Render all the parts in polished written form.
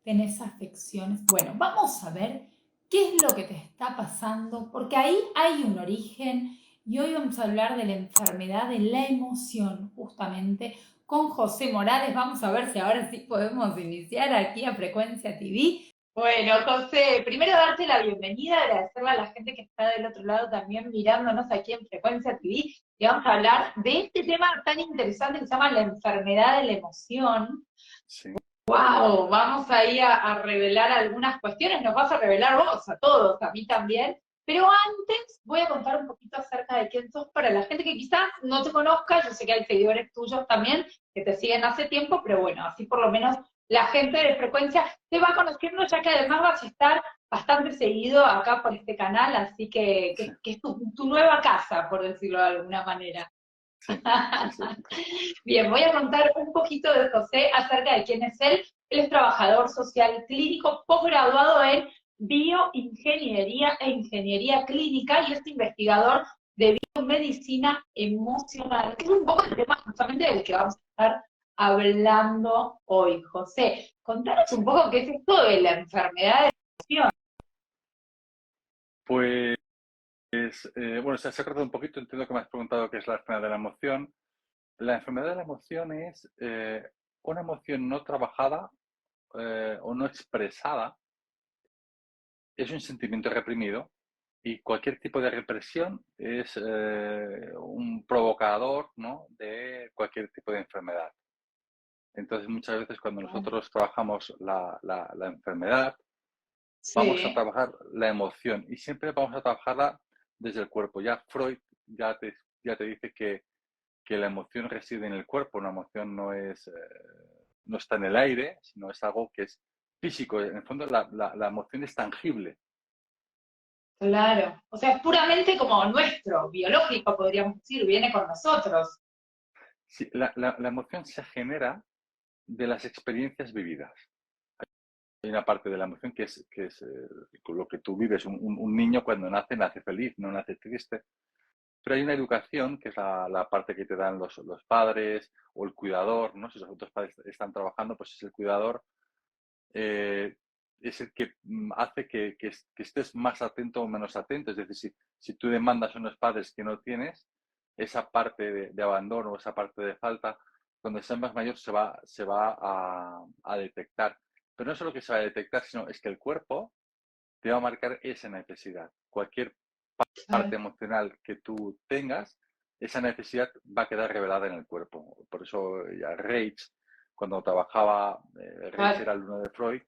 tenés afecciones. Bueno, vamos a ver qué es lo que te está pasando, porque ahí hay un origen y hoy vamos a hablar de la enfermedad de la emoción, justamente con José Morales. Vamos a ver si ahora sí podemos iniciar aquí a Frecuencia TV. Bueno, José, primero darte la bienvenida, agradecerle a la gente que está del otro lado también mirándonos aquí en Frecuencia TV, y vamos a hablar de este tema tan interesante que se llama la enfermedad de la emoción. Sí, Wow, vamos ahí a revelar algunas cuestiones, nos vas a revelar vos, a todos, a mí también. Pero antes voy a contar un poquito acerca de quién sos para la gente que quizás no te conozca. Yo sé que hay seguidores tuyos también que te siguen hace tiempo, pero bueno, así por lo menos la gente de Frecuencia te va conociendo, ya que además vas a estar bastante seguido acá por este canal, así que, sí, que es tu nueva casa, por decirlo de alguna manera. sí, sí, sí. Bien, voy a contar un poquito de José acerca de quién es él. Él es trabajador social clínico, posgraduado en bioingeniería e ingeniería clínica y es investigador de biomedicina emocional, que es un poco el tema justamente del que vamos a estar hablando hoy. José, contanos un Sí. poco qué es esto de la enfermedad de emoción. Pues, bueno, se ha cortado un poquito, entiendo que me has preguntado qué es la enfermedad de la emoción. La enfermedad de la emoción es una emoción no trabajada o no expresada, es un sentimiento reprimido y cualquier tipo de represión es un provocador, ¿no?, de cualquier tipo de enfermedad. Entonces, muchas veces cuando nosotros trabajamos la enfermedad, vamos a Sí, trabajar la emoción y siempre vamos a trabajarla desde el cuerpo. Ya Freud ya te dice que la emoción reside en el cuerpo, una emoción no está en el aire, sino es algo que es físico. En el fondo, la emoción es tangible. claro. O sea, es puramente como nuestro, biológico, podríamos decir, viene con nosotros. Sí, la emoción se genera de las experiencias vividas. Hay una parte de la emoción que es lo que tú vives. Un niño cuando nace feliz, no nace triste. Pero hay una educación, que es la parte que te dan los padres o el cuidador, ¿no? Si los otros padres están trabajando, pues es el cuidador, eh, es el que hace que estés más atento o menos atento. Es decir, si tú demandas a unos padres que no tienes, esa parte de abandono, esa parte de falta, cuando seas más mayor se va a detectar. Pero no solo que se va a detectar, sino es que el cuerpo te va a marcar esa necesidad. Cualquier parte Claro. emocional que tú tengas, esa necesidad va a quedar revelada en el cuerpo. Por eso ya Reich, cuando trabajaba, Reich Claro. era alumno de Freud,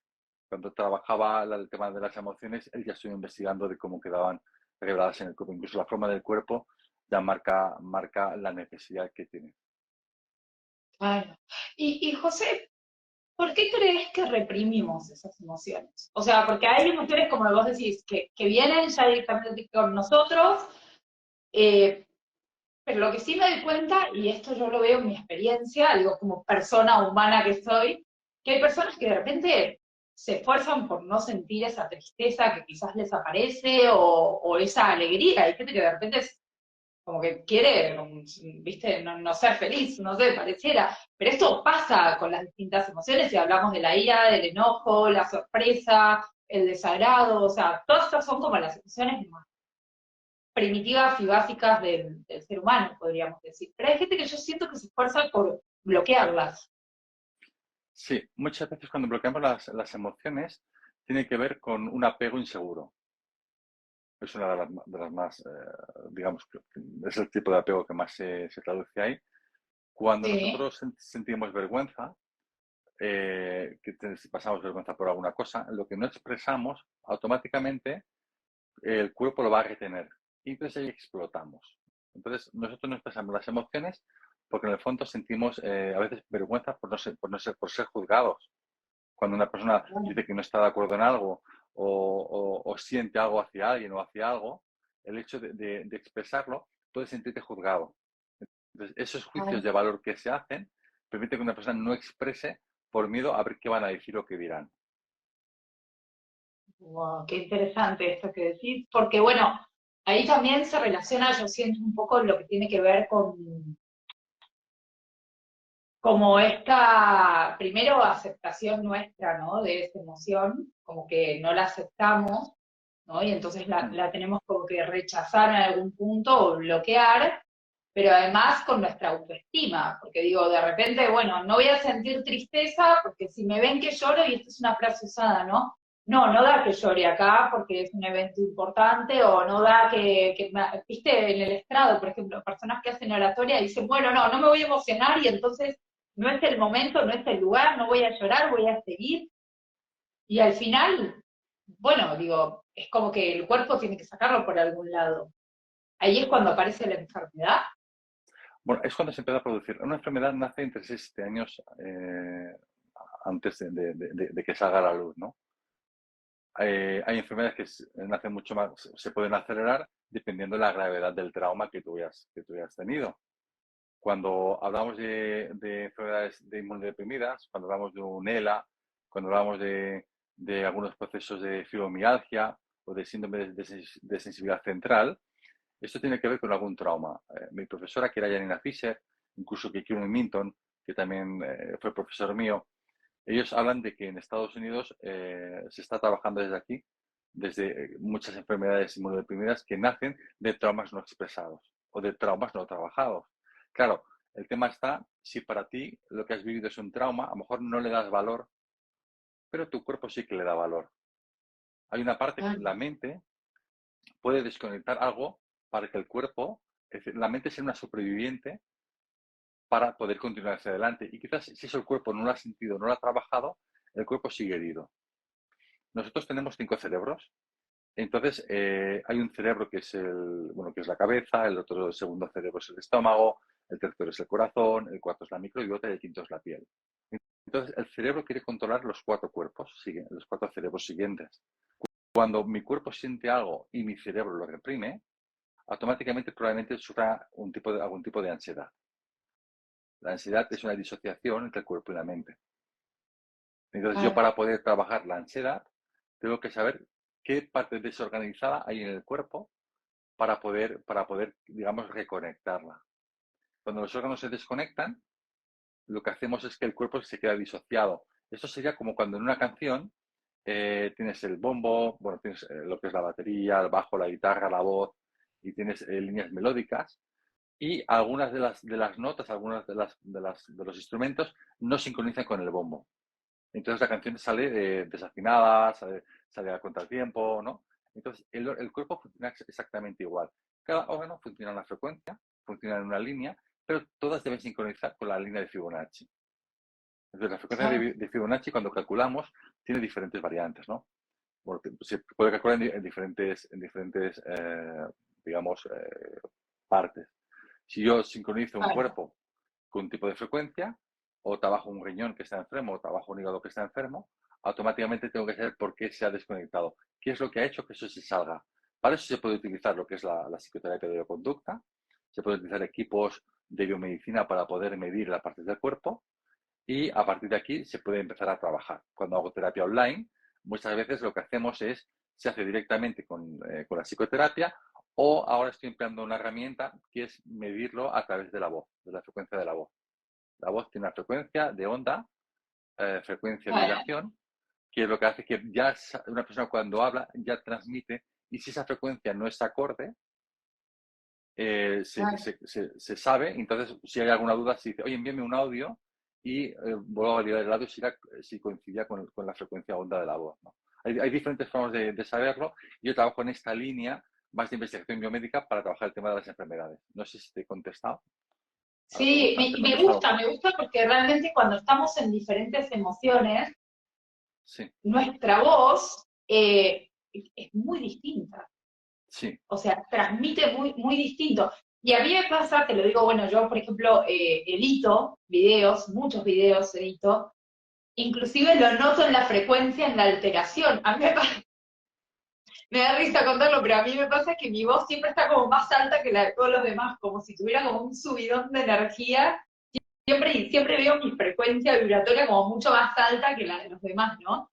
cuando trabajaba el tema de las emociones, él ya estuvo investigando de cómo quedaban reveladas en el cuerpo. Incluso la forma del cuerpo ya marca la necesidad que tiene. Claro. Y José, ¿por qué crees que reprimimos esas emociones? O sea, porque hay emociones, como vos decís, que vienen ya directamente con nosotros, eh, pero lo que sí me doy cuenta, y esto yo lo veo en mi experiencia, digo, como persona humana que soy, que hay personas que de repente se esfuerzan por no sentir esa tristeza que quizás les aparece o esa alegría. Hay gente que de repente como que quiere, viste, no ser feliz, no sé, pareciera. Pero esto pasa con las distintas emociones, si hablamos de la ira, del enojo, la sorpresa, el desagrado, o sea, todas estas son como las emociones más primitivas y básicas del ser humano, podríamos decir. Pero hay gente que yo siento que se esfuerza por bloquearlas. Sí, muchas veces cuando bloqueamos las emociones tiene que ver con un apego inseguro. Es una de las más, digamos, es el tipo de apego que más se traduce ahí. Cuando Sí, nosotros sentimos vergüenza, pasamos vergüenza por alguna cosa, lo que no expresamos, automáticamente el cuerpo lo va a retener. Y entonces ahí explotamos. Entonces nosotros no expresamos las emociones porque en el fondo sentimos a veces vergüenza por ser juzgados. Cuando una persona bueno, dice que no está de acuerdo en algo o siente algo hacia alguien o hacia algo, el hecho de expresarlo puede sentirte juzgado. Entonces, esos juicios claro. de valor que se hacen permiten que una persona no exprese por miedo a ver qué van a decir o qué dirán. Wow, qué interesante esto que decís, porque bueno, ahí también se relaciona, yo siento un poco lo que tiene que ver como esta, primero, aceptación nuestra, ¿no? De esa emoción, como que no la aceptamos, ¿no? Y entonces Mm. la tenemos como que rechazar en algún punto o bloquear, pero además con nuestra autoestima, porque digo, de repente, bueno, no voy a sentir tristeza porque si me ven que lloro, y esta es una frase usada, ¿no? No, no da que llore acá porque es un evento importante, o no da viste, en el estrado, por ejemplo, personas que hacen oratoria dicen, bueno, no, no me voy a emocionar y entonces no es el momento, no es el lugar, no voy a llorar, voy a seguir. Y al final, bueno, digo, es como que el cuerpo tiene que sacarlo por algún lado. Ahí es cuando aparece la enfermedad. Bueno, es cuando se empieza a producir. Una enfermedad nace entre 6 y 7 años antes de que salga a la luz, ¿no? Hay enfermedades que nacen mucho más, se pueden acelerar dependiendo de la gravedad del trauma que tú hayas tenido. Cuando hablamos de enfermedades de inmunodeprimidas, cuando hablamos de un ELA, cuando hablamos de algunos procesos de fibromialgia o de síndrome de sensibilidad central, esto tiene que ver con algún trauma. Mi profesora, que era Janina Fischer, incluso que Kieran Minton, que también fue profesor mío, ellos hablan de que en Estados Unidos se está trabajando desde aquí, desde muchas enfermedades inmunodeprimidas que nacen de traumas no expresados o de traumas no trabajados. Claro, el tema está, si para ti lo que has vivido es un trauma, a lo mejor no le das valor, pero tu cuerpo sí que le da valor. Hay una parte que Ah, la mente puede desconectar algo para que el cuerpo, es decir, la mente es una superviviente para poder continuar hacia adelante. Y quizás si eso el cuerpo no lo ha sentido, no lo ha trabajado, el cuerpo sigue herido. Nosotros tenemos 5 cerebros. Entonces, hay un cerebro que es que es la cabeza, el otro, el segundo cerebro es el estómago, el tercero es el corazón, el cuarto es la microbiota y el quinto es la piel. Entonces, el cerebro quiere controlar los 4 cuerpos, los 4 cerebros siguientes. Cuando mi cuerpo siente algo y mi cerebro lo reprime, automáticamente probablemente sufra algún tipo de ansiedad. La ansiedad es una disociación entre el cuerpo y la mente. Entonces, yo claro, para poder trabajar la ansiedad, tengo que saber qué parte desorganizada hay en el cuerpo para poder, digamos, reconectarla. Cuando los órganos se desconectan, lo que hacemos es que el cuerpo se queda disociado. Esto sería como cuando en una canción tienes el bombo, bueno, tienes lo que es la batería, el bajo, la guitarra, la voz, y tienes líneas melódicas, y algunas de las notas, algunas de los instrumentos no sincronizan con el bombo. Entonces la canción sale desafinada, sale a contratiempo, ¿no? Entonces el cuerpo funciona exactamente igual. Cada órgano funciona en una frecuencia, funciona en una línea, pero todas deben sincronizar con la línea de Fibonacci. Entonces la frecuencia claro. de Fibonacci, cuando calculamos, tiene diferentes variantes, ¿no? Bueno, se puede calcular en diferentes digamos, partes. Si yo sincronizo un Claro. cuerpo con un tipo de frecuencia, o trabajo un riñón que está enfermo, o trabajo un hígado que está enfermo, automáticamente tengo que saber por qué se ha desconectado. ¿Qué es lo que ha hecho que eso se salga? Para eso se puede utilizar lo que es la psicoterapia de bioconducta, se puede utilizar equipos de biomedicina para poder medir las partes del cuerpo y a partir de aquí se puede empezar a trabajar. Cuando hago terapia online, muchas veces lo que hacemos se hace directamente con la psicoterapia o ahora estoy empleando una herramienta que es medirlo a través de la voz, de la frecuencia de la voz. La voz tiene una frecuencia de onda, frecuencia de Claro. vibración, que es lo que hace que ya una persona cuando habla ya transmite, y si esa frecuencia no es acorde, Claro. se sabe, entonces si hay alguna duda se dice, oye, envíame un audio y vuelvo a validar el audio si coincidía con la frecuencia onda de la voz, ¿no? Hay diferentes formas de saberlo. Yo trabajo en esta línea más de investigación biomédica para trabajar el tema de las enfermedades. No sé si te he contestado a la Sí, pregunta. ¿Te he contestado? me gusta porque realmente cuando estamos en diferentes emociones, Sí, nuestra voz es muy distinta. sí. O sea, transmite muy, muy distinto. Y a mí me pasa, te lo digo, bueno, yo, por ejemplo, edito videos, muchos videos edito, inclusive lo noto en la frecuencia, en la alteración. A mí me da risa contarlo, pero a mí me pasa que mi voz siempre está como más alta que la de todos los demás, como si tuviera como un subidón de energía. Siempre veo mi frecuencia vibratoria como mucho más alta que la de los demás, ¿no?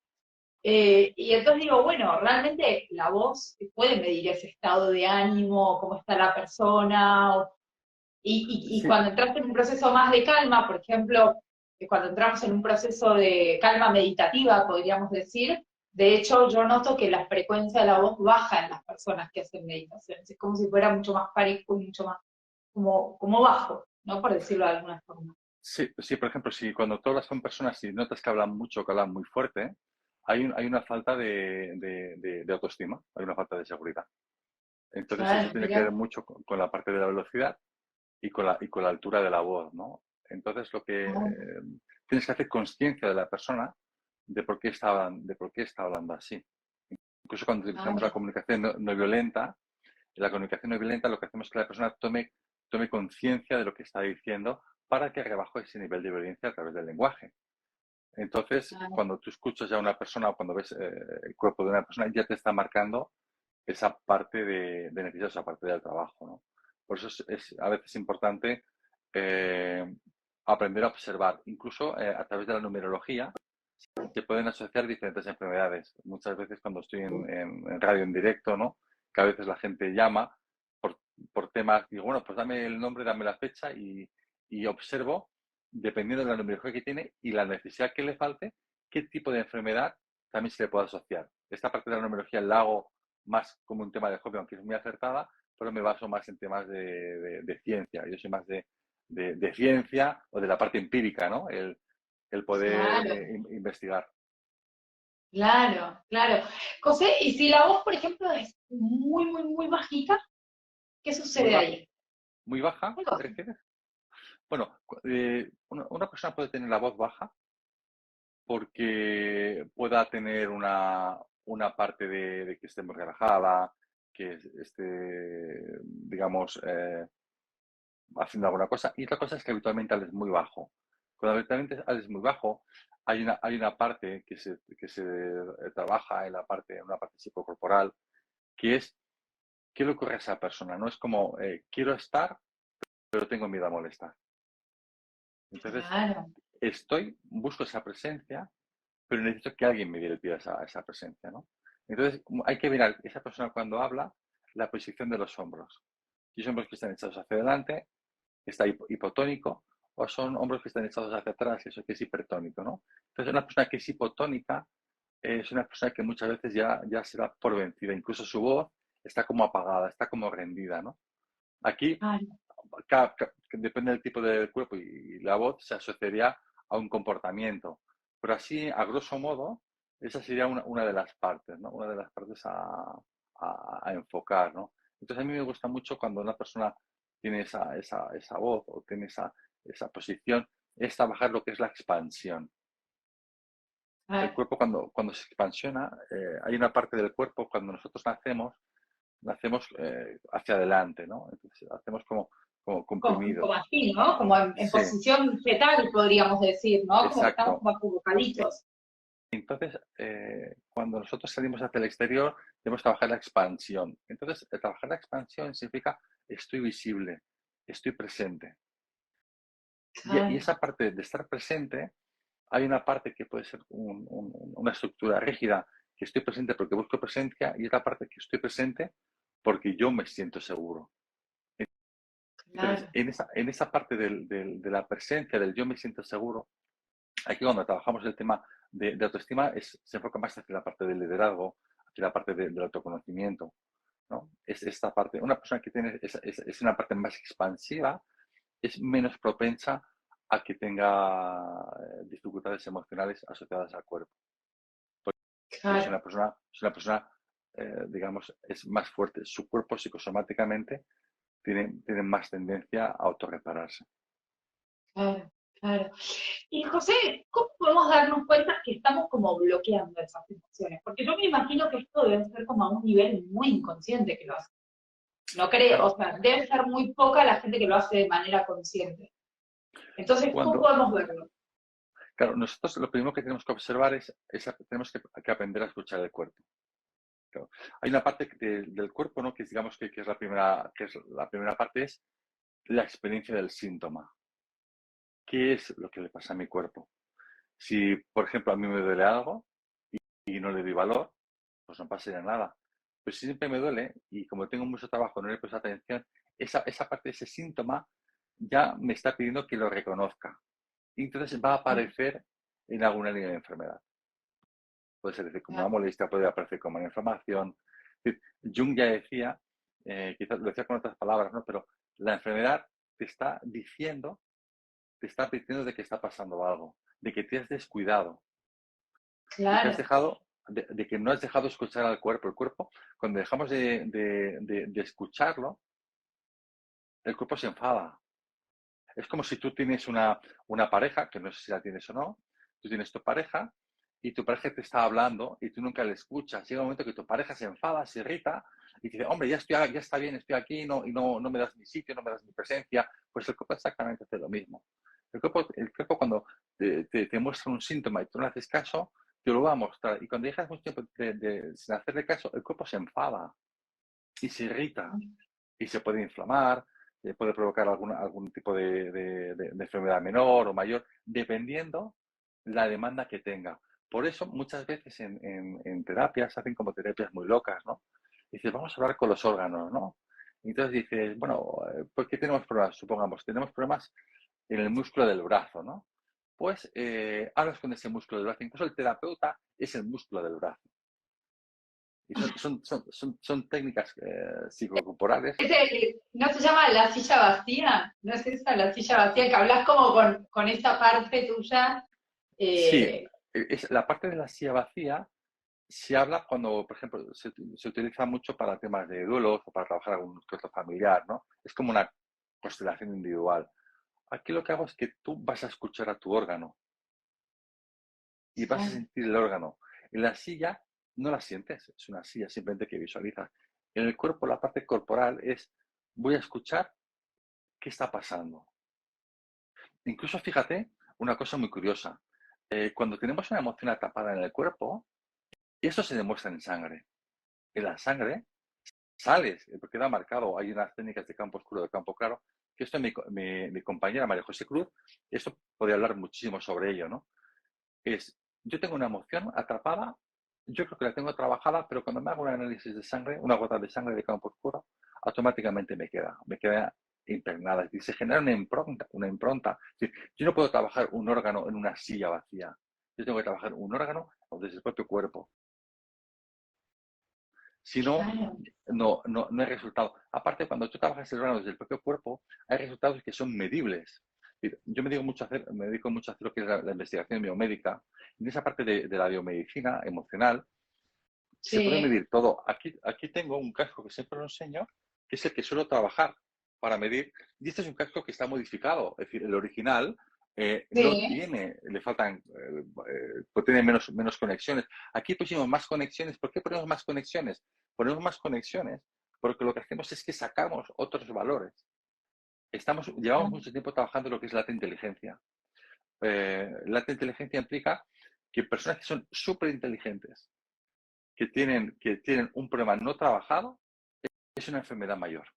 Y entonces digo, bueno, realmente la voz puede medir ese estado de ánimo, cómo está la persona, Y Sí, cuando entras en un proceso más de calma, por ejemplo, que cuando entramos en un proceso de calma meditativa, podríamos decir, de hecho yo noto que la frecuencia de la voz baja en las personas que hacen meditaciones. Es como si fuera mucho más parejo y mucho más como bajo, ¿no? Por decirlo de alguna forma. sí, sí, por ejemplo, si cuando tú hablas con personas y notas que hablan mucho, que hablan muy fuerte, hay una falta de autoestima, hay una falta de seguridad. Entonces eso Claro, tiene que ver mira. mucho con la parte de la velocidad y con la altura de la voz, ¿no? Entonces lo que tienes que hacer conciencia de la persona de por qué está hablando así. Incluso cuando utilizamos la Claro, comunicación no violenta, en la comunicación no violenta lo que hacemos es que la persona tome conciencia de lo que está diciendo para que rebaje ese nivel de violencia a través del lenguaje. Entonces, claro, cuando tú escuchas ya a una persona o cuando ves el cuerpo de una persona, ya te está marcando esa parte de necesidad, esa parte del trabajo, ¿no? Por eso es a veces importante eh, aprender a observar. Incluso a través de la numerología se pueden asociar diferentes enfermedades. Muchas veces cuando estoy en radio en directo, ¿no? Que a veces la gente llama por, por temas, digo, bueno, pues dame el nombre, dame la fecha y observo, dependiendo de la numerología que tiene y la necesidad que le falte, qué tipo de enfermedad también se le puede asociar. Esta parte de la numerología la hago más como un tema de hobby, aunque es muy acertada, pero me baso más en temas de ciencia. Yo soy más de ciencia o de la parte empírica, ¿no? El poder claro, investigar. claro, claro. José, y si la voz, por ejemplo, es muy, muy, muy bajita, ¿qué Muy sucede baja, ahí? muy baja, Muy ¿te baja. refieres? Bueno, una persona puede tener la voz baja porque pueda tener una parte de que esté muy relajada, que esté, digamos, haciendo alguna cosa. Y otra cosa es que habitualmente hables muy bajo. Cuando habitualmente hables muy bajo, hay una parte que se trabaja en una parte psicocorporal, que es qué le ocurre a esa persona. No es como quiero estar, pero tengo miedo a molestar. Entonces, Claro, busco esa presencia, pero necesito que alguien me dé el pie a esa presencia, ¿no? Entonces, hay que mirar esa persona cuando habla, la posición de los hombros. Si son hombros que están echados hacia adelante, está hipotónico, o son hombros que están echados hacia atrás, eso que es hipertónico, ¿no? Entonces, una persona que es hipotónica es una persona que muchas veces ya se da por vencida, incluso su voz está como apagada, está como rendida, ¿no? Aquí claro, depende del tipo de cuerpo y la voz se asociaría a un comportamiento. Pero así, a grosso modo, esa sería una de las partes, ¿no? Una de las partes a enfocar, ¿no? Entonces a mí me gusta mucho cuando una persona tiene esa voz o tiene esa posición, es trabajar lo que es la expansión. El claro. cuerpo cuando se expansiona, hay una parte del cuerpo cuando nosotros nacemos hacia adelante, ¿no? Entonces hacemos como Como comprimidos. así, ¿no? Como en Sí, posición fetal, podríamos decir, ¿no? Como que estamos exacto. como acurrucaditos. Entonces, cuando nosotros salimos hacia el exterior, debemos trabajar la expansión. Entonces, trabajar la expansión significa estoy visible, estoy presente. Y Claro, esa parte de estar presente, hay una parte que puede ser una estructura rígida, que estoy presente porque busco presencia, y otra parte que estoy presente porque yo me siento seguro. Entonces, claro. en esa parte de la presencia, del yo me siento seguro, aquí cuando trabajamos el tema de autoestima se enfoca más hacia la parte del liderazgo, hacia la parte del autoconocimiento, ¿no? Es esta parte. Una persona que tiene es una parte más expansiva, es menos propensa a que tenga dificultades emocionales asociadas al cuerpo. Porque Claro, es una persona digamos, es más fuerte. Su cuerpo psicosomáticamente tiene más tendencia a autorrepararse. claro, claro. Y José, ¿cómo podemos darnos cuenta que estamos como bloqueando esas emociones? Porque yo me imagino que esto debe ser como a un nivel muy inconsciente que lo hace. No creo, o Claro, sea, debe ser muy poca la gente que lo hace de manera consciente. Entonces, ¿cómo cuando, podemos verlo? claro, nosotros lo primero que tenemos que observar tenemos que aprender a escuchar el cuerpo. Claro. Hay una parte del cuerpo, ¿no? Que digamos que es la primera parte es la experiencia del síntoma. ¿Qué es lo que le pasa a mi cuerpo? Si, por ejemplo, a mí me duele algo y no le doy valor, pues no pasaría nada. Pero si siempre me duele y como tengo mucho trabajo, no le presto atención, esa parte, ese síntoma ya me está pidiendo que lo reconozca. Y entonces va a aparecer en alguna línea de enfermedad. Puede ser decir, como una molestia, puede aparecer como una inflamación. Es decir, Jung ya decía, quizás lo decía con otras palabras, ¿no? Pero la enfermedad te está diciendo, te está advirtiendo de que está pasando algo, de que te has descuidado, de que has Claro, dejado, de que no has dejado escuchar al cuerpo. El cuerpo, cuando dejamos de escucharlo, el cuerpo se enfada. Es como si tú tienes una pareja, que no sé si la tienes o no, tú tienes tu pareja y tu pareja te está hablando y tú nunca le escuchas. Llega un momento que tu pareja se enfada, se irrita y te dice, hombre, ya está bien, estoy aquí y no me das mi sitio, no me das mi presencia. Pues el cuerpo exactamente hace lo mismo. El cuerpo cuando te muestra un síntoma y tú no le haces caso, te lo va a mostrar. Y cuando dejas mucho tiempo sin hacerle caso, el cuerpo se enfada y se irrita y se puede inflamar, puede provocar algún tipo de enfermedad menor o mayor, dependiendo la demanda que tenga. Por eso muchas veces en terapias se hacen como terapias muy locas, ¿no? Dices, vamos a hablar con los órganos, ¿no? Entonces dices, bueno, ¿por qué tenemos problemas? Supongamos, tenemos problemas en el músculo del brazo, ¿no? Pues hablas con ese músculo del brazo. Incluso el terapeuta es el músculo del brazo. Y son técnicas psicocorporales. ¿no se llama la silla vacía? ¿No es esa la silla vacía que hablas como con esa parte tuya? Sí, Eh, la parte de la silla vacía se habla cuando, por ejemplo, se utiliza mucho para temas de duelos o para trabajar algún que otro familiar, ¿no? Es como una constelación individual. Aquí lo que hago es que tú vas a escuchar a tu órgano y vas a claro, sentir el órgano. En la silla no la sientes, es una silla simplemente que visualizas. En el cuerpo, la parte corporal es, voy a escuchar qué está pasando. Incluso fíjate una cosa muy curiosa. Cuando tenemos una emoción atrapada en el cuerpo, eso se demuestra en sangre. En la sangre sales, porque queda marcado. Hay unas técnicas de campo oscuro, de campo claro, que esto mi compañera María José Cruz, esto podría hablar muchísimo sobre ello, ¿no? Yo tengo una emoción atrapada, yo creo que la tengo trabajada, pero cuando me hago un análisis de sangre, una gota de sangre de campo oscuro, automáticamente me queda impregnada. Es decir, se genera una impronta. Es decir, yo no puedo trabajar un órgano en una silla vacía. Yo tengo que trabajar un órgano desde el propio cuerpo. Si no, claro. no hay resultado. Aparte, cuando tú trabajas el órgano desde el propio cuerpo, hay resultados que son medibles. Yo me dedico mucho a hacer lo que es la investigación biomédica. En esa parte de la biomedicina emocional se puede Sí, medir todo. Aquí tengo un casco que siempre lo enseño, que es el que suelo trabajar para medir. Y este es un casco que está modificado. Es decir, el original no sí, tiene, le faltan, pues tiene menos conexiones. Aquí pusimos más conexiones. ¿Por qué ponemos más conexiones? Ponemos más conexiones porque lo que hacemos es que sacamos otros valores. Llevamos mucho tiempo trabajando lo que es la alta inteligencia. La alta inteligencia implica que personas que son súper inteligentes, que tienen un problema no trabajado, es una enfermedad mayor.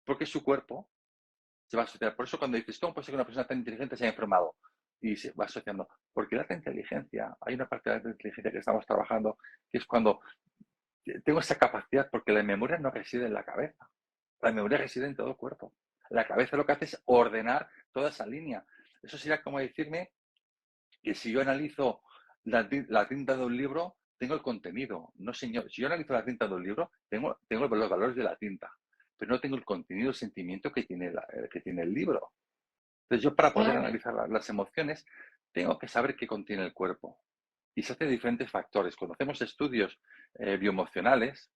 Porque su cuerpo se va a asociar. Por eso cuando dices, ¿cómo puede ser que una persona tan inteligente se haya enfermado? Y se va asociando. Porque la alta inteligencia, hay una parte de la alta inteligencia que estamos trabajando, que es cuando tengo esa capacidad, porque la memoria no reside en la cabeza. La memoria reside en todo el cuerpo. La cabeza lo que hace es ordenar toda esa línea. Eso sería como decirme que si yo analizo la tinta de un libro, tengo el contenido. No, señor. Si yo analizo la tinta de un libro, tengo los valores de la tinta, pero no tengo el contenido, el sentimiento que tiene el libro. Entonces, yo para poder claro. analizar las emociones, tengo que saber qué contiene el cuerpo. Y se hace de diferentes factores. Cuando hacemos estudios bioemocionales,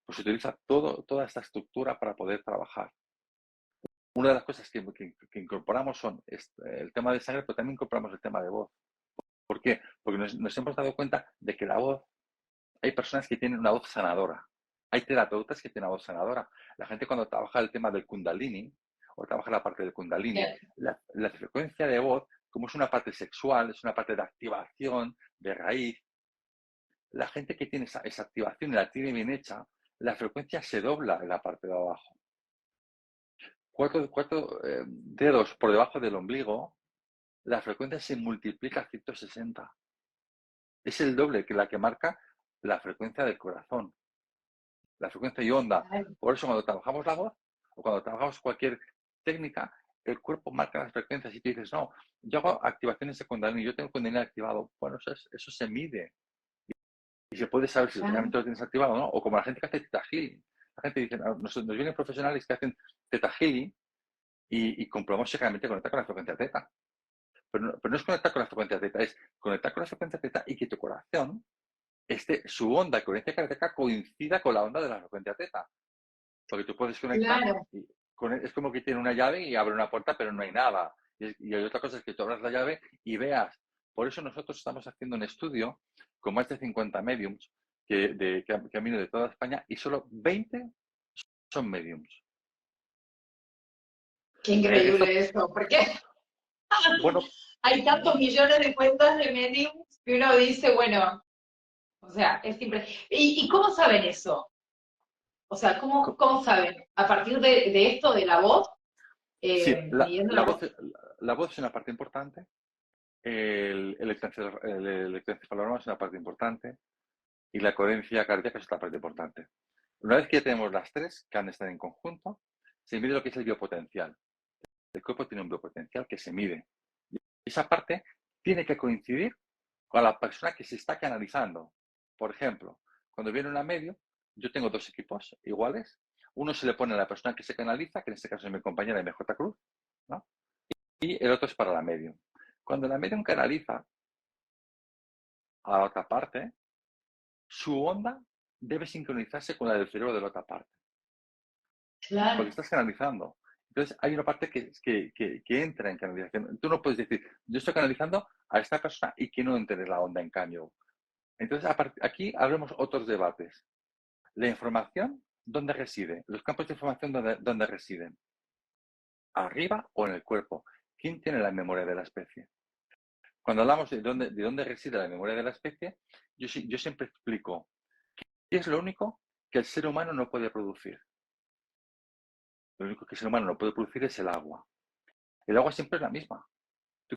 pues se utiliza toda esta estructura para poder trabajar. Una de las cosas que incorporamos son el tema de sangre, pero también incorporamos el tema de voz. ¿Por qué? Porque nos hemos dado cuenta de que la voz, hay personas que tienen una voz sanadora. Hay terapeutas que tienen una voz sanadora. La gente cuando trabaja el tema del Kundalini, o trabaja la parte del Kundalini, Bien. la frecuencia de voz, como es una parte sexual, es una parte de activación, de raíz, la gente que tiene esa activación y la tiene bien hecha, la frecuencia se dobla en la parte de abajo. Cuatro dedos por debajo del ombligo, la frecuencia se multiplica a 160. Es el doble que la que marca la frecuencia del corazón, la frecuencia y onda. Claro. Por eso cuando trabajamos la voz, o cuando trabajamos cualquier técnica, el cuerpo marca las frecuencias y tú dices, no, yo hago activaciones de Kundalini, yo tengo Kundalini activado. Bueno, eso se mide y se puede saber si Claro, realmente lo tienes activado o no. O como la gente que hace Theta Healing. La gente dice, nos vienen profesionales que hacen Theta Healing y comprobamos si realmente conecta con la frecuencia Theta. Pero no es conectar con la frecuencia Theta, es conectar con la frecuencia Theta y que tu corazón su onda de coherencia cardíaca coincida con la onda de la frecuencia Theta. Porque tú puedes conectar claro. y es como que tiene una llave y abre una puerta, pero no hay nada. Y hay otra cosa es que tú abras la llave y veas. Por eso nosotros estamos haciendo un estudio con más de 50 mediums que han venido de toda España y solo 20 son mediums. Qué Esto, increíble eso, porque bueno, hay tantos millones de cuentas de mediums que uno dice, bueno, o sea, es simple. ¿Y cómo saben eso? O sea, ¿cómo saben? ¿A partir de esto, de la voz? sí, Midiendo la voz. la voz es una parte importante, el electroencefalograma es una parte importante y la coherencia cardíaca es otra parte importante. Una vez que ya tenemos las tres, que han de estar en conjunto, se mide lo que es el biopotencial. El cuerpo tiene un biopotencial que se mide. Y esa parte tiene que coincidir con la persona que se está canalizando. Por ejemplo, cuando viene una medio, yo tengo dos equipos iguales. Uno se le pone a la persona que se canaliza, que en este caso es mi compañera MJ Cruz, ¿no? Y el otro es para la medium. Cuando la medium canaliza a la otra parte, su onda debe sincronizarse con la del cerebro de la otra parte, porque Claro, estás canalizando. Entonces, hay una parte que entra en canalización. Tú no puedes decir, yo estoy canalizando a esta persona y que no entre la onda en cambio. Entonces, aquí hablemos otros debates. La información, ¿dónde reside? Los campos de información, ¿dónde residen? ¿Arriba o en el cuerpo? ¿Quién tiene la memoria de la especie? Cuando hablamos de dónde reside la memoria de la especie, yo siempre explico qué es lo único que el ser humano no puede producir. Lo único que el ser humano no puede producir es el agua. El agua siempre es la misma. Tú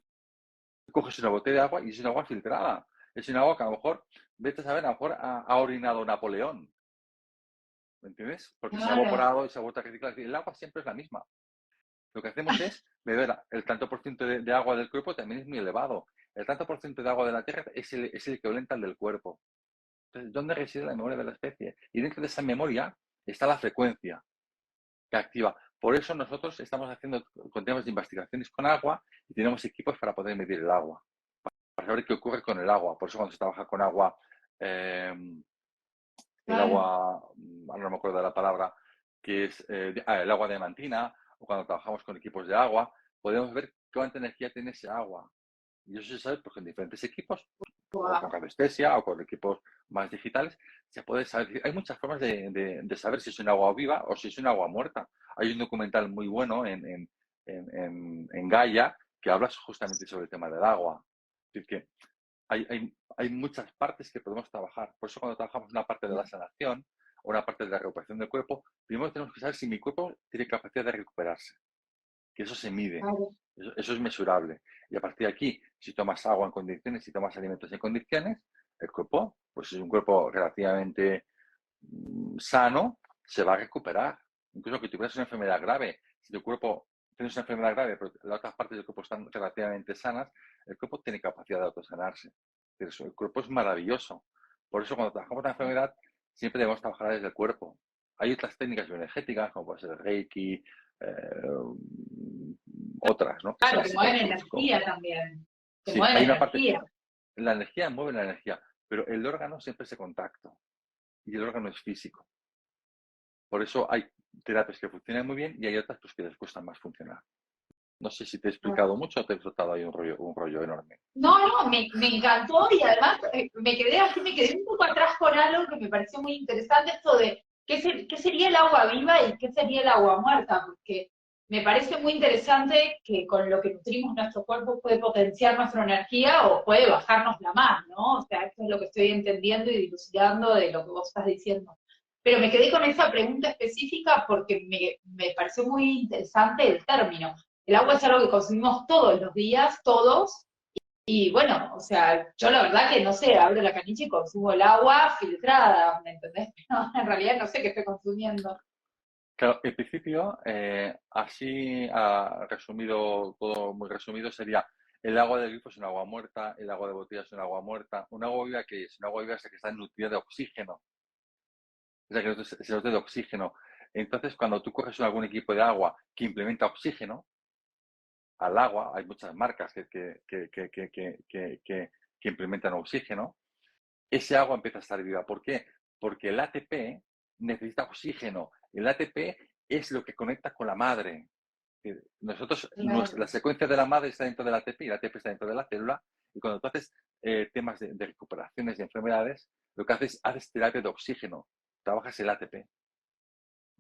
coges una botella de agua y es un agua filtrada. Es un agua que a lo mejor, vete a saber, a lo mejor ha orinado Napoleón. ¿Me entiendes? Porque se ha claro. evaporado y se ha vuelto a reciclar. El agua siempre es la misma. Lo que hacemos es beber el tanto por ciento de agua del cuerpo también es muy elevado. El tanto por ciento de agua de la Tierra es el equivalente al del cuerpo. Entonces, ¿dónde reside la memoria de la especie? Y dentro de esa memoria está la frecuencia que activa. Por eso nosotros estamos haciendo continuas investigaciones con agua y tenemos equipos para poder medir el agua, para saber qué ocurre con el agua. Por eso cuando se trabaja con agua, el Claro. agua, ahora no me acuerdo de la palabra, que es el agua diamantina, o cuando trabajamos con equipos de agua, podemos ver cuánta energía tiene ese agua. Y eso se sabe porque en diferentes equipos, o con Wow. radiestesia, o con equipos más digitales, se puede saber. Hay muchas formas de saber si es un agua viva o si es un agua muerta. Hay un documental muy bueno en Gaia que habla justamente sobre el tema del agua. Es decir, que hay muchas partes que podemos trabajar. Por eso cuando trabajamos una parte de la sanación o una parte de la recuperación del cuerpo, primero tenemos que saber si mi cuerpo tiene capacidad de recuperarse, que eso se mide, Claro. eso es mesurable. Y a partir de aquí, si tomas agua en condiciones, si tomas alimentos en condiciones, el cuerpo, pues es un cuerpo relativamente sano, se va a recuperar. Incluso que tuvieras una enfermedad grave, si tu cuerpo tienes una enfermedad grave, pero las otras partes del cuerpo están relativamente sanas, el cuerpo tiene capacidad de autosanarse. El cuerpo es maravilloso. Por eso cuando trabajamos la enfermedad, siempre debemos trabajar desde el cuerpo. Hay otras técnicas bioenergéticas, como puede ser el Reiki, otras, ¿no? Que son Claro, que así mueven como energía también. Que sí, mueven hay una parte, energía. la energía mueve la energía, pero el órgano siempre es contacto y el órgano es físico. Por eso hay terapias que funcionan muy bien y hay otras pues, que les cuesta más funcionar. No sé si te he explicado mucho o te he soltado ahí un rollo enorme. No, no, me encantó y además me quedé un poco atrás con algo que me pareció muy interesante, esto de qué sería el agua viva y qué sería el agua muerta, porque me parece muy interesante que con lo que nutrimos nuestro cuerpo puede potenciar nuestra energía o puede bajárnosla más, ¿no? O sea, esto es lo que estoy entendiendo y dilucidando de lo que vos estás diciendo. Pero me quedé con esa pregunta específica porque me pareció muy interesante el término. El agua es algo que consumimos todos los días, todos, y bueno, o sea, yo la verdad que no sé, abro la canilla y consumo el agua filtrada, ¿me entendés? No, en realidad no sé qué estoy consumiendo. Claro, en principio, así resumido, todo muy resumido, sería el agua del grifo es un agua muerta, el agua de botella es un agua muerta, un agua viva que es un agua viva es la que está nutrida de oxígeno, es la que se nutre de oxígeno. Entonces, cuando tú coges algún equipo de agua que implementa oxígeno al agua, hay muchas marcas que implementan oxígeno, ese agua empieza a estar viva. ¿Por qué? Porque el ATP necesita oxígeno. El ATP es lo que conecta con la madre. Nosotros, la Claro, secuencia de la madre está dentro del ATP y el ATP está dentro de la célula. Y cuando tú haces temas de recuperaciones de enfermedades, lo que haces terapia de oxígeno, trabajas el ATP.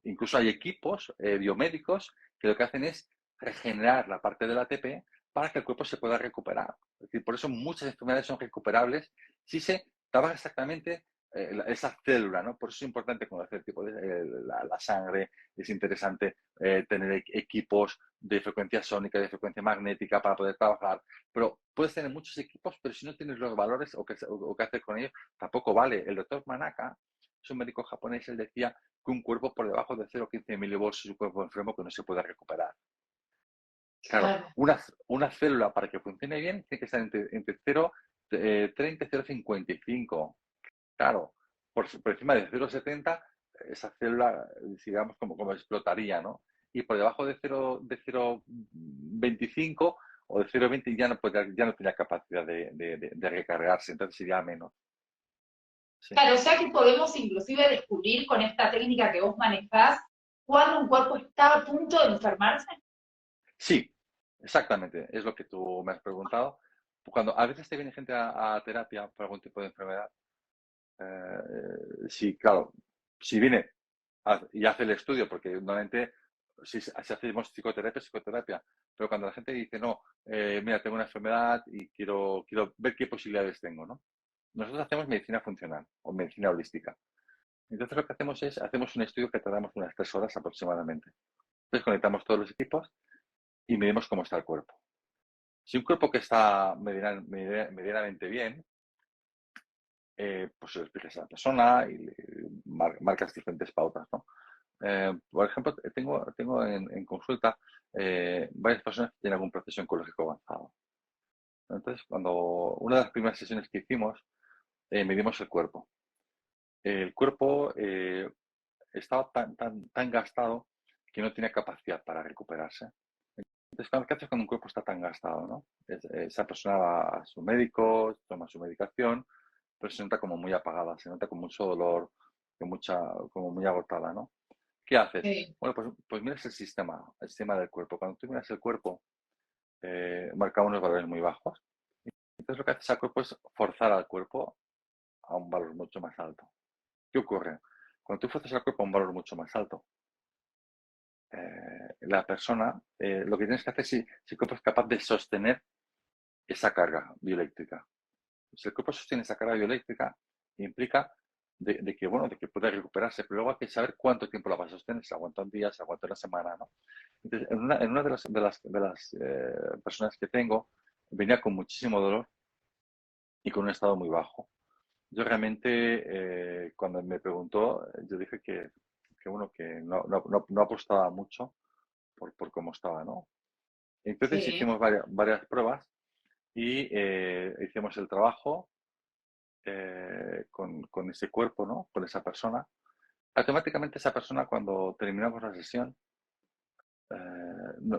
Incluso hay equipos biomédicos que lo que hacen es regenerar la parte del ATP para que el cuerpo se pueda recuperar. Es decir, por eso muchas enfermedades son recuperables si se trabaja exactamente esa célula, ¿no? Por eso es importante conocer el tipo de la sangre, es interesante tener equipos de frecuencia sónica, de frecuencia magnética para poder trabajar, pero puedes tener muchos equipos, pero si no tienes los valores o qué hacer con ellos, tampoco vale. El doctor Manaka es un médico japonés, él decía que un cuerpo por debajo de 0,15 milivolts es un cuerpo enfermo que no se puede recuperar. Claro, claro. una célula para que funcione bien tiene que estar entre 0,30 y 0,55. Claro, por encima de 0,70 esa célula, digamos, como explotaría, ¿no? Y por debajo de 0,25 o de 0,20 ya no tenía capacidad de recargarse, entonces sería menos. Sí. Claro, o sea que podemos inclusive descubrir con esta técnica que vos manejás cuando un cuerpo está a punto de enfermarse. Sí, exactamente, es lo que tú me has preguntado. Cuando a veces te viene gente a terapia por algún tipo de enfermedad, sí, claro, si viene y hace el estudio, porque normalmente si hacemos psicoterapia, psicoterapia, pero cuando la gente dice, no, mira, tengo una enfermedad y quiero ver qué posibilidades tengo, ¿no? Nosotros hacemos medicina funcional o medicina holística. Entonces lo que hacemos es, hacemos un estudio que tardamos unas 3 horas aproximadamente. Entonces conectamos todos los equipos y medimos cómo está el cuerpo. Si un cuerpo que está medianamente bien, pues se lo explicas a la persona y marcas diferentes pautas, ¿no? Por ejemplo, tengo en consulta varias personas que tienen algún proceso oncológico avanzado. Entonces, cuando una de las primeras sesiones que hicimos, medimos el cuerpo. El cuerpo estaba tan gastado que no tenía capacidad para recuperarse. Entonces, ¿qué haces cuando un cuerpo está tan gastado, no? Esa persona va a su médico, toma su medicación, pero se nota como muy apagada, se nota con mucho dolor, como muy agotada, ¿no? ¿Qué haces? Sí. Bueno, pues miras el sistema del cuerpo. Cuando tú miras el cuerpo, marca unos valores muy bajos. Entonces lo que haces al cuerpo es forzar al cuerpo a un valor mucho más alto. ¿Qué ocurre? Cuando tú fuerzas al cuerpo a un valor mucho más alto, la persona, lo que tienes que hacer es si el cuerpo es capaz de sostener esa carga bioeléctrica. Si el cuerpo sostiene esa carga bioeléctrica, implica de que puede recuperarse, pero luego hay que saber cuánto tiempo la va a sostener, si aguanta un día, si aguanta una semana, ¿no? Entonces, en una de las personas que tengo, venía con muchísimo dolor y con un estado muy bajo. Yo realmente, cuando me preguntó, yo dije bueno, que no apostaba mucho por cómo estaba, ¿no? Entonces Sí. hicimos varias pruebas y hicimos el trabajo con ese cuerpo, ¿no? Con esa persona. Automáticamente esa persona, cuando terminamos la sesión,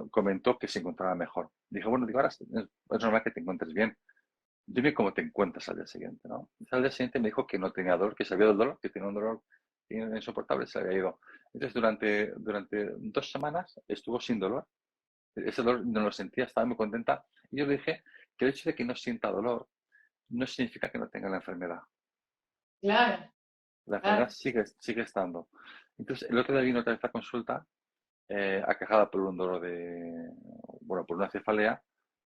comentó que se encontraba mejor. Dije, bueno, digo, ahora es normal que te encuentres bien. Dime cómo te encuentras al día siguiente, ¿no? Entonces, al día siguiente me dijo que no tenía dolor, que sabía del dolor, que tenía un dolor insoportable, se había ido. Entonces, durante 2 semanas estuvo sin dolor. Ese dolor no lo sentía, estaba muy contenta. Y yo le dije que el hecho de que no sienta dolor no significa que no tenga la enfermedad. Claro, La enfermedad claro. sigue estando. Entonces, el otro día vino otra vez a consulta, aquejada por un dolor bueno, por una cefalea,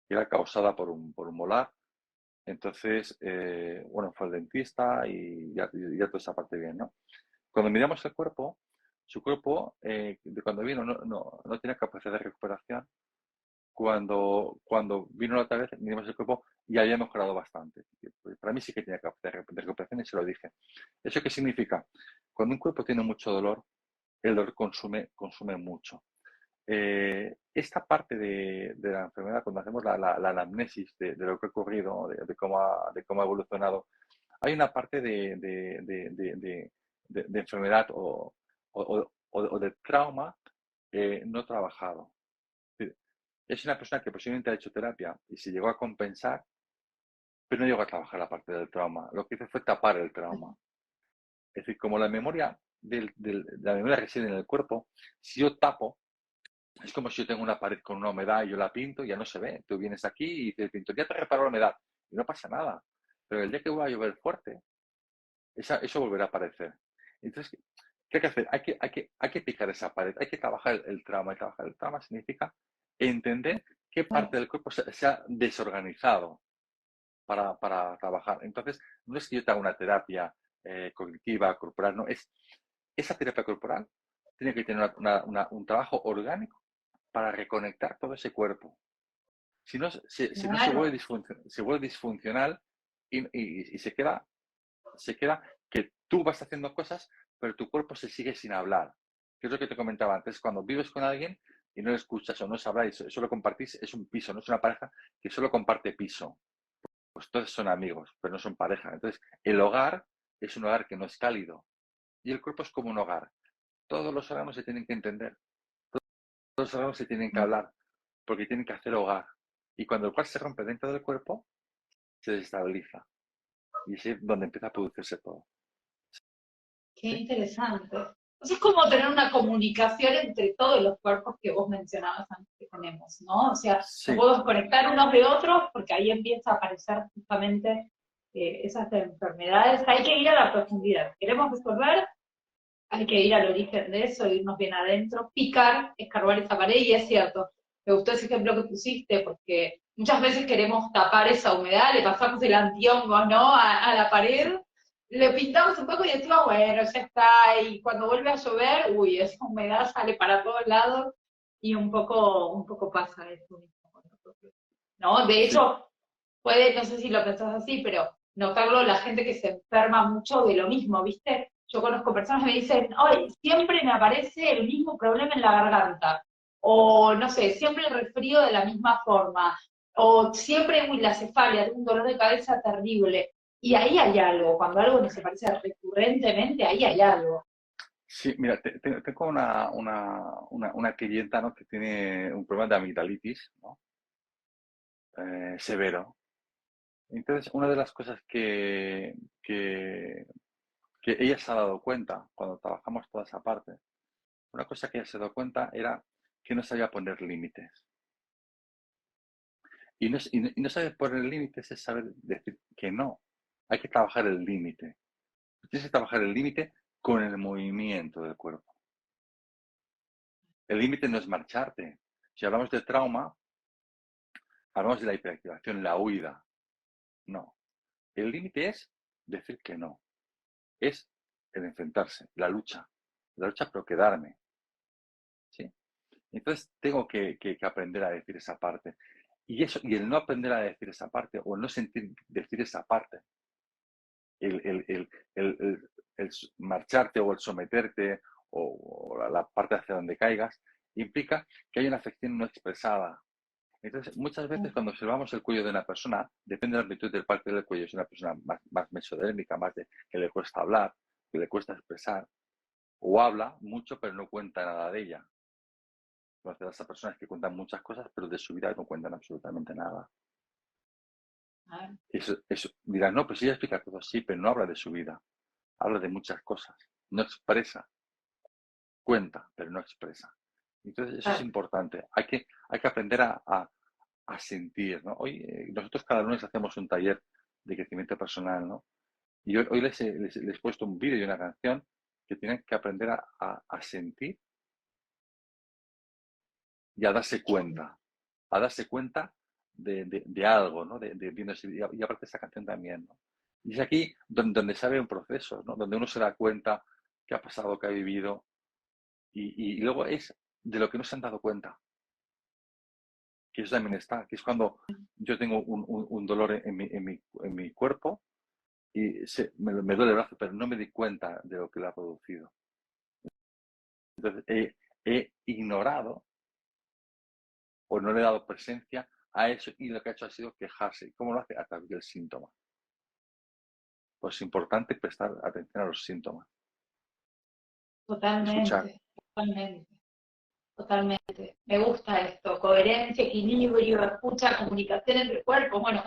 que era causada por un molar. Entonces, bueno, fue al dentista y ya toda esa parte bien, ¿no? Cuando miramos el cuerpo, su cuerpo, de cuando vino, no tiene capacidad de recuperación. Cuando vino la otra vez, miramos el cuerpo y había mejorado bastante. Pues, para mí sí que tenía capacidad de recuperación y se lo dije. ¿Eso qué significa? Cuando un cuerpo tiene mucho dolor, el dolor consume mucho. Esta parte de la enfermedad, cuando hacemos la anamnesis de lo que ha ocurrido, de cómo ha evolucionado, hay una parte de enfermedad o de trauma no trabajado. Es una persona que posiblemente ha hecho terapia y se llegó a compensar, pero no llegó a trabajar la parte del trauma. Lo que hizo fue tapar el trauma. Es decir, como la memoria reside en el cuerpo, si yo tapo, es como si yo tengo una pared con una humedad y yo la pinto, ya no se ve. Tú vienes aquí y dices, pinto, ya te reparo la humedad. Y no pasa nada. Pero el día que va a llover fuerte, eso volverá a aparecer. Entonces, ¿qué hay que hacer? Hay que picar esa pared, hay que trabajar el trauma. Y trabajar el trauma significa entender qué parte del cuerpo se ha desorganizado para trabajar. Entonces, no es que yo te haga una terapia cognitiva, corporal, no. Esa terapia corporal tiene que tener un trabajo orgánico para reconectar todo ese cuerpo. Si no, se Claro. vuelve disfuncional y se queda que tú vas haciendo cosas, pero tu cuerpo se sigue sin hablar. Que es lo que te comentaba antes, cuando vives con alguien y no le escuchas o no os habláis, solo compartís, es un piso, no es una pareja que solo comparte piso. Pues todos son amigos, pero no son pareja. Entonces, el hogar es un hogar que no es cálido y el cuerpo es como un hogar. Todos los órganos se tienen que entender, todos los órganos se tienen que hablar, porque tienen que hacer hogar. Y cuando el cual se rompe dentro del cuerpo, se desestabiliza. Y es donde empieza a producirse todo. Qué ¿Sí? interesante. Entonces es como tener una comunicación entre todos los cuerpos que vos mencionabas antes que tenemos, ¿no? O sea, no Sí, podemos conectar unos de otros porque ahí empieza a aparecer justamente esas enfermedades. Hay que ir a la profundidad. Queremos resolver, hay que ir al origen de eso, irnos bien adentro, picar, escarbar esa pared, y es cierto. Me gustó ese ejemplo que pusiste porque muchas veces queremos tapar esa humedad, le pasamos el antihongos, ¿no? A la sí, pared, le pintamos un poco y decimos, bueno, ya está, y cuando vuelve a llover, uy, esa humedad sale para todos lados y un poco pasa eso mismo con nosotros, ¿no? De sí, hecho, puede, no sé si lo pensás así, pero notarlo la gente que se enferma mucho de lo mismo, ¿viste? Yo conozco personas que me dicen, ay, siempre me aparece el mismo problema en la garganta, o no sé, siempre el resfrío de la misma forma, o siempre uy, la cefalia, tengo un dolor de cabeza terrible. Y ahí hay algo, cuando algo nos aparece recurrentemente, ahí hay algo. sí. Mira, tengo una clienta, ¿no?, que tiene un problema de amigdalitis, ¿no?, severo. Entonces, una de las cosas que ella se ha dado cuenta cuando trabajamos toda esa parte, una cosa que ella se dio cuenta era que no sabía poner límites. Y no saber poner límites es saber decir que no. Hay que trabajar el límite. Tienes que trabajar el límite con el movimiento del cuerpo. El límite no es marcharte. Si hablamos de trauma, hablamos de la hiperactivación, la huida. No. El límite es decir que no. Es el enfrentarse, la lucha. La lucha pero quedarme. ¿Sí? Entonces tengo que aprender a decir esa parte. Y el no aprender a decir esa parte o el no sentir decir esa parte, el marcharte o el someterte o la parte hacia donde caigas, implica que hay una afección no expresada. Entonces, muchas veces cuando observamos el cuello de una persona, depende de la amplitud del parte del cuello, es una persona más mesodérmica, que le cuesta hablar, que le cuesta expresar, o habla mucho pero no cuenta nada de ella. Entonces, esas personas que cuentan muchas cosas, pero de su vida no cuentan absolutamente nada. Ah, Eso dirán, no, pues ella explica todo, sí, pero no habla de su vida. Habla de muchas cosas. No expresa, cuenta, pero no expresa. Entonces, eso es claro. importante. Hay que aprender a sentir, ¿no? Hoy, nosotros cada lunes hacemos un taller de crecimiento personal, ¿no? Y hoy les he puesto un vídeo y una canción que tienen que aprender a sentir y a darse cuenta de algo, ¿no? Y aparte esta canción también, ¿no? Y es aquí donde se abre un proceso, ¿no? Donde uno se da cuenta qué ha pasado, qué ha vivido, y luego es de lo que no se han dado cuenta, que eso también está, que es cuando yo tengo un dolor en mi cuerpo y me duele el brazo, pero no me di cuenta de lo que lo ha producido. Entonces, he ignorado o no le he dado presencia a eso y lo que ha hecho ha sido quejarse. ¿Y cómo lo hace? A través del síntoma. Pues es importante prestar atención a los síntomas. Escuchar. Totalmente, totalmente, totalmente. Me gusta esto, coherencia, equilibrio, escucha, comunicación entre cuerpos. Bueno,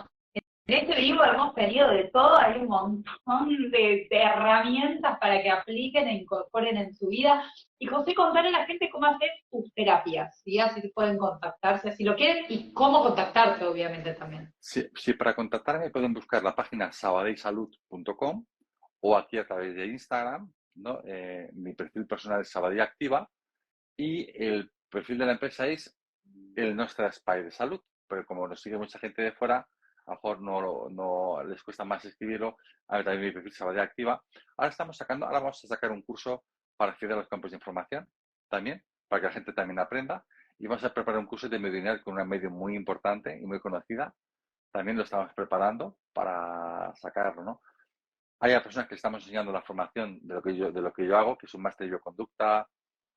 en este libro hemos tenido de todo, hay un montón de herramientas para que apliquen e incorporen en su vida. Y José, contarle a la gente cómo hacer tus terapias, ¿sí? Así pueden contactarse si lo quieren y cómo contactarte, obviamente, también. Sí, para contactarme pueden buscar la página sabadellsalud.com o aquí a través de Instagram, ¿no? Mi perfil personal es Sabadell Activa y el perfil de la empresa es el Nostra Espai de Salud, pero como nos sigue mucha gente de fuera, a lo mejor no les cuesta más escribirlo. A ver, también mi perfil Sabadell Activa. Ahora vamos a sacar un curso para acceder a los campos de información también, para que la gente también aprenda. Y vamos a preparar un curso de Medium con una medio muy importante y muy conocida. También lo estamos preparando para sacarlo, ¿no? Hay personas que estamos enseñando la formación de lo que yo hago, que es un máster de bioconducta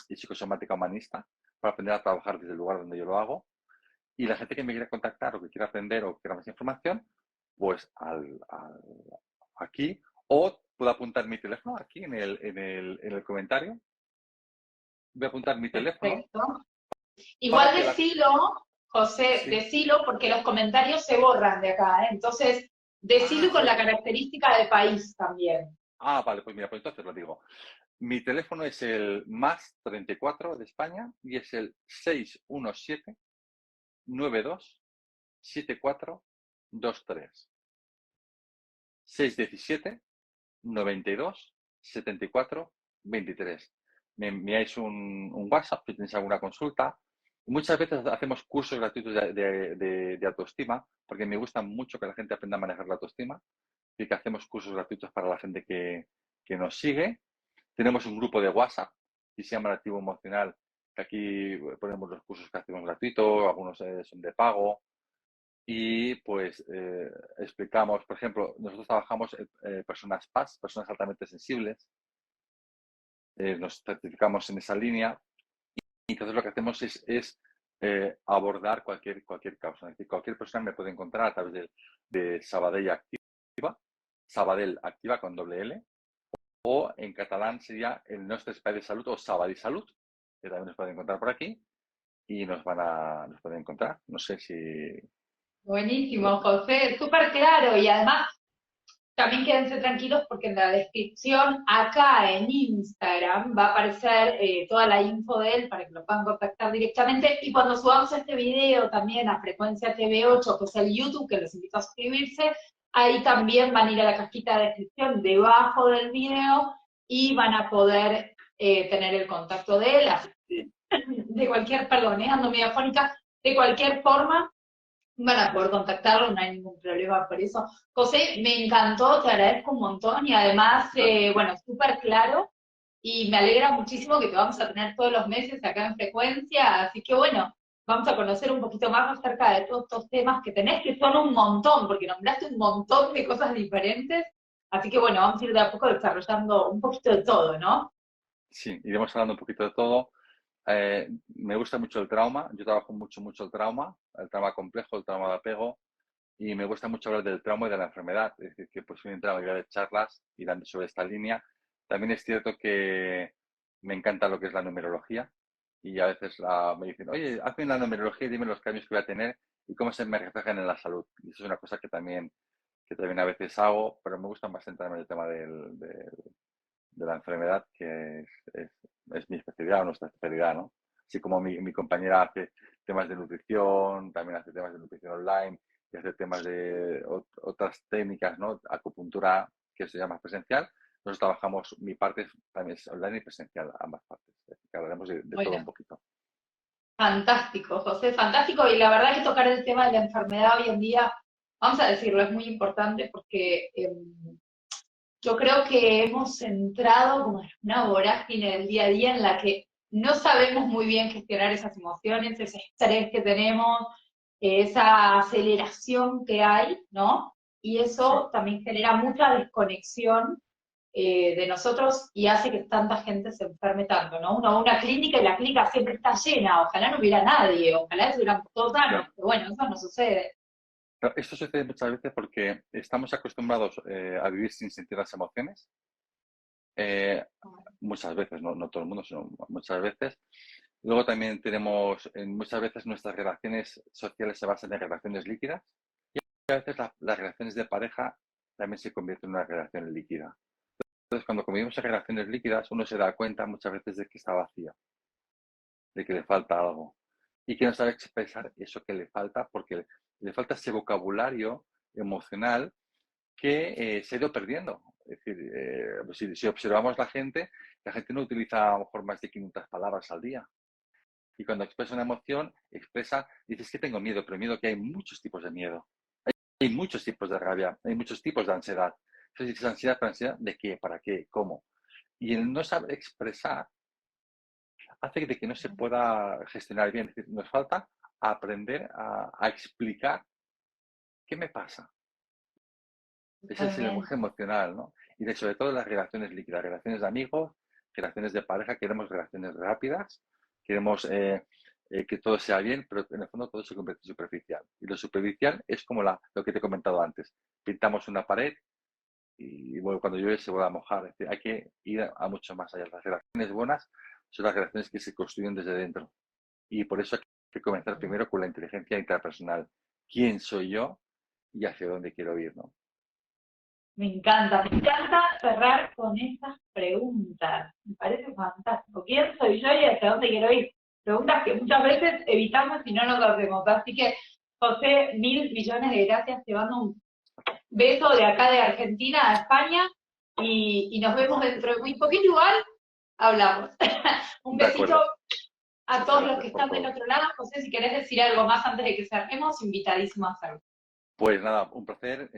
y psicosomática humanista, para aprender a trabajar desde el lugar donde yo lo hago. Y la gente que me quiera contactar o que quiera aprender o que quiera más información, pues aquí, o puedo apuntar mi teléfono aquí en el comentario. Voy a apuntar mi teléfono Perfecto. para Igual que decilo, José, Sí. decilo porque los comentarios se borran de acá, ¿eh? Entonces, decilo con Sí. la característica de país también. Vale, pues mira, pues entonces lo digo. Mi teléfono es el +34 de España y es el 617-92-7423. 617-92-7423. Me enviáis un WhatsApp si tenéis alguna consulta. Muchas veces hacemos cursos gratuitos de autoestima, porque me gusta mucho que la gente aprenda a manejar la autoestima, y que hacemos cursos gratuitos para la gente que nos sigue. Tenemos un grupo de WhatsApp que se llama Activo Emocional, que aquí ponemos los cursos que hacemos gratuitos, algunos son de pago. Y pues explicamos, por ejemplo, nosotros trabajamos personas PAS, personas altamente sensibles, nos certificamos en esa línea y entonces lo que hacemos es abordar cualquier causa. Es decir, cualquier persona me puede encontrar a través de Sabadell Activa, Sabadell Activa con doble L, o en catalán sería el Nostre Espai de Salud o Sabadell Salud, que también nos pueden encontrar por aquí y nos pueden encontrar. No sé si... Buenísimo, José, súper claro. Y además, también quédense tranquilos porque en la descripción, acá en Instagram, va a aparecer toda la info de él para que lo puedan contactar directamente. Y cuando subamos este video también a Frecuencia TV8, que es el YouTube, que los invito a suscribirse, ahí también van a ir a la cajita de descripción debajo del video y van a poder tener el contacto de él, de cualquier, perdón, ando medio afónica, de cualquier forma van a poder contactarlo, no hay ningún problema por eso. José, me encantó, te agradezco un montón y además, bueno, súper claro y me alegra muchísimo que te vamos a tener todos los meses acá en Frecuencia, así que bueno, vamos a conocer un poquito más acerca de todos estos temas que tenés, que son un montón, porque nombraste un montón de cosas diferentes, así que bueno, vamos a ir de a poco desarrollando un poquito de todo, ¿no? Sí, iremos hablando un poquito de todo. Me gusta mucho el trauma, yo trabajo mucho el trauma complejo, el trauma de apego, y me gusta mucho hablar del trauma y de la enfermedad, es decir, que pues la mayoría de charlas irán sobre esta línea. También es cierto que me encanta lo que es la numerología y a veces me dicen, oye, hazme la numerología y dime los cambios que voy a tener y cómo se me reflejan en la salud. Y eso es una cosa que también a veces hago, pero me gusta más centrarme en el tema de la enfermedad, que es mi especialidad o nuestra especialidad, ¿no? Así como mi compañera hace temas de nutrición, también hace temas de nutrición online y hace temas de otras técnicas, ¿no? Acupuntura, que se llama presencial. Nosotros trabajamos, mi parte también es online y presencial, ambas partes. Así que hablaremos de todo un Bueno, poquito. fantástico, José, fantástico. Y la verdad que tocar el tema de la enfermedad hoy en día, vamos a decirlo, es muy importante porque yo creo que hemos entrado como en una vorágine del día a día en la que no sabemos muy bien gestionar esas emociones, ese estrés que tenemos, esa aceleración que hay, ¿no? Y Sí, eso también genera mucha desconexión de nosotros y hace que tanta gente se enferme tanto, ¿no? Uno va a una clínica y la clínica siempre está llena, ojalá no hubiera nadie, ojalá estuvieran todos sanos, Claro. pero bueno, eso no sucede. Pero esto sucede muchas veces porque estamos acostumbrados a vivir sin sentir las emociones. eh, Muchas veces, no, no todo el mundo, sino muchas veces. Luego también tenemos, muchas veces nuestras relaciones sociales se basan en relaciones líquidas. A veces las relaciones de pareja también se convierten en una relación líquida. Entonces, cuando convivimos en relaciones líquidas, uno se da cuenta muchas veces de que está vacío, de que le falta algo y que no sabe expresar eso que le falta porque le falta ese vocabulario emocional que se ha ido perdiendo. Es decir, si observamos la gente no utiliza a lo mejor más de 500 palabras al día. Y cuando expresa una emoción, dices que tengo miedo, pero miedo que hay muchos tipos de miedo. Hay muchos tipos de rabia, hay muchos tipos de ansiedad. Entonces, ¿esa ansiedad, para ansiedad de qué? ¿Para qué? ¿Cómo? Y el no saber expresar hace de que no se pueda gestionar bien. Es decir, nos falta aprender a explicar qué me pasa. Ese es el lenguaje Totalmente. emocional, ¿no? Y sobre todo las relaciones líquidas, relaciones de amigos, relaciones de pareja, queremos relaciones rápidas, queremos que todo sea bien, pero en el fondo todo se convierte en superficial. Y lo superficial es como lo que te he comentado antes. Pintamos una pared y bueno, cuando llueve se vuelve a mojar. Es decir, hay que ir a mucho más allá. Las relaciones buenas son las relaciones que se construyen desde dentro. Y por eso hay que comenzar primero con la inteligencia intrapersonal. ¿Quién soy yo y hacia dónde quiero ir, ¿no? Me encanta cerrar con estas preguntas. Me parece fantástico. ¿Quién soy yo y hacia dónde quiero ir? Preguntas que muchas veces evitamos y no nos hacemos. Así que, José, mil millones de gracias. Te mando un beso de acá de Argentina a España y nos vemos dentro de muy poquito. Igual hablamos. Un De besito acuerdo. a Muchas todos los gracias que por están del todo. otro lado. José, si querés decir algo más antes de que cerremos, invitadísimo a hacerlo. Pues nada, un placer.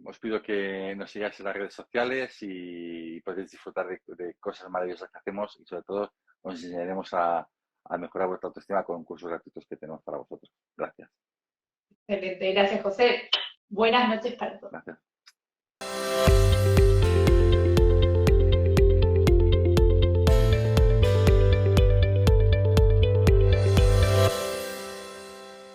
Os pido que nos sigáis en las redes sociales y podéis disfrutar de cosas maravillosas que hacemos y sobre todo os enseñaremos a mejorar vuestra autoestima con cursos gratuitos que tenemos para vosotros. Gracias. Excelente, gracias José. Buenas noches para todos. Gracias.